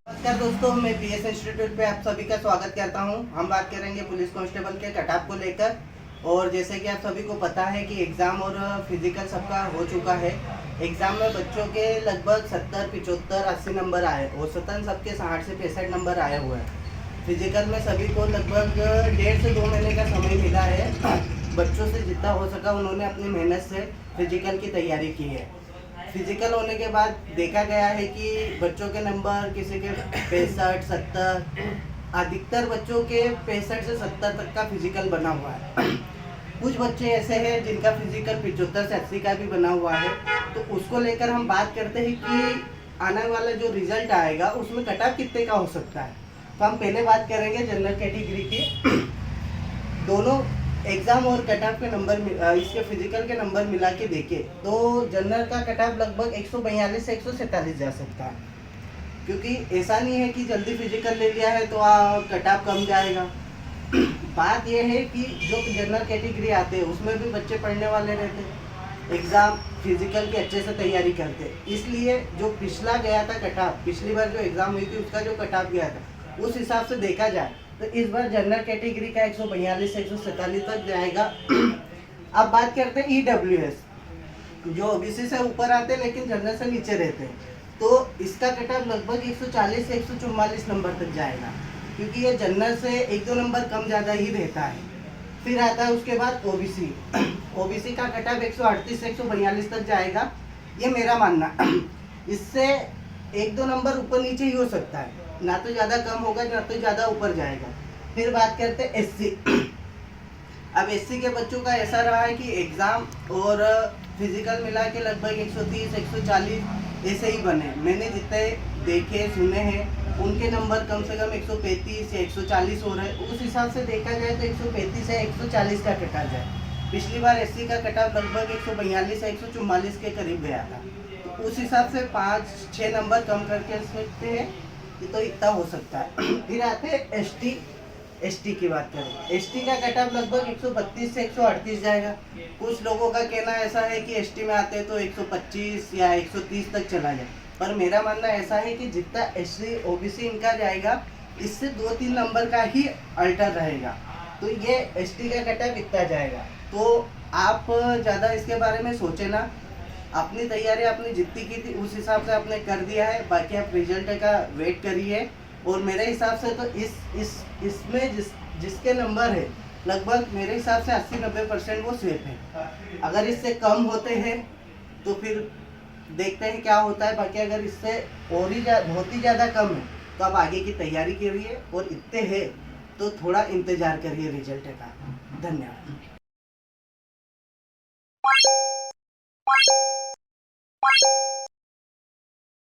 नमस्कार दोस्तों, मैं पीएस इंस्टीट्यूट पे आप सभी का स्वागत करता हूं। हम बात करेंगे पुलिस कांस्टेबल के कट ऑफ को लेकर। और जैसे कि आप सभी को पता है कि एग्ज़ाम और फिजिकल सबका हो चुका है। एग्ज़ाम में बच्चों के लगभग 70, 75, 80 नंबर आए। औसतन सबके 60 से 65 नंबर आए हुए हैं। फिजिकल में सभी को लगभग 1.5 से 2 महीने का समय मिला है। बच्चों से जितना हो सका उन्होंने अपनी मेहनत से फिजिकल की तैयारी की है। फिजिकल होने के बाद देखा गया है कि बच्चों के नंबर किसी के 65, 70, अधिकतर बच्चों के 65 से 70 तक का फिजिकल बना हुआ है। कुछ बच्चे ऐसे हैं जिनका फिजिकल 75 से 80 का भी बना हुआ है। तो उसको लेकर हम बात करते हैं कि आने वाला जो रिजल्ट आएगा उसमें कट ऑफ कितने का हो सकता है। तो हम पहले बात करेंगे जनरल कैटेगरी की। दोनों एग्जाम और कट ऑफ के नंबर इसके फिजिकल के नंबर मिला के देखे तो जनरल का कट ऑफ लगभग 142 से 147 जा सकता है। क्योंकि ऐसा नहीं है कि जल्दी फिजिकल ले लिया है तो कट ऑफ कम जाएगा। बात यह है कि जो जनरल कैटेगरी आते हैं उसमें भी बच्चे पढ़ने वाले रहते हैं, एग्ज़ाम फिजिकल की अच्छे से तैयारी करते हैं। इसलिए जो पिछला गया था कट ऑफ, पिछली बार जो एग्ज़ाम हुई थी उसका जो कट ऑफ गया था उस हिसाब से देखा जाए तो इस बार जनरल कैटेगरी का 142 से 147 तक जाएगा। अब बात करते हैं ईडब्ल्यूएस, जो ओबीसी से ऊपर आते हैं लेकिन जनरल से नीचे रहते हैं। तो इसका कट ऑफ लगभग 140 से 144 नंबर तक जाएगा, क्योंकि ये जनरल से 1-2 नंबर कम ज़्यादा ही रहता है। फिर आता है उसके बाद ओबीसी। ओबीसी का कट ऑफ 138 से 142 तक जाएगा, ये मेरा मानना। इससे 1-2 नंबर ऊपर नीचे ही हो सकता है, ना तो ज़्यादा कम होगा ना तो ज़्यादा ऊपर जाएगा। फिर बात करते हैं एससी। अब एससी के बच्चों का ऐसा रहा है कि एग्ज़ाम और फिजिकल मिला के लगभग 130, 140 ऐसे ही बने। मैंने जितने देखे सुने हैं उनके नंबर कम से कम 135 या 140 हो रहे हैं। उस हिसाब से देखा जाए तो 135 से 140 का कट ऑफ जाए। पिछली बार एससी का कट ऑफ लगभग 142 से 144 के करीब गया था। तो उस हिसाब से 5-6 नंबर कम करके सकते हैं, तो इतना हो सकता है। फिर आते हैं एसटी की बात करें। एसटी का कट ऑफ लगभग 132 से 138 जाएगा। कुछ लोगों का कहना ऐसा है कि एसटी में आते हैं तो 125 या 130 तक चला जाए, पर मेरा मानना ऐसा है कि जितना एससी ओबीसी इनका जाएगा इससे 2-3 नंबर का ही अल्टर रहेगा। तो ये एसटी का कट ऑफ इतना जाएगा। तो आप ज़्यादा इसके बारे में सोचे ना, अपनी तैयारी आपने जितनी की थी उस हिसाब से आपने कर दिया है। बाकी आप रिजल्ट का वेट करिए। और मेरे हिसाब से तो इसमें जिसके नंबर है लगभग मेरे हिसाब से 80-90% वो सेफ है। अगर इससे कम होते हैं तो फिर देखते हैं क्या होता है। बाकी अगर इससे और ही बहुत ही ज़्यादा कम है तो आप आगे की तैयारी करिए, और इतने हैं तो थोड़ा इंतज़ार करिए रिजल्ट का। धन्यवाद।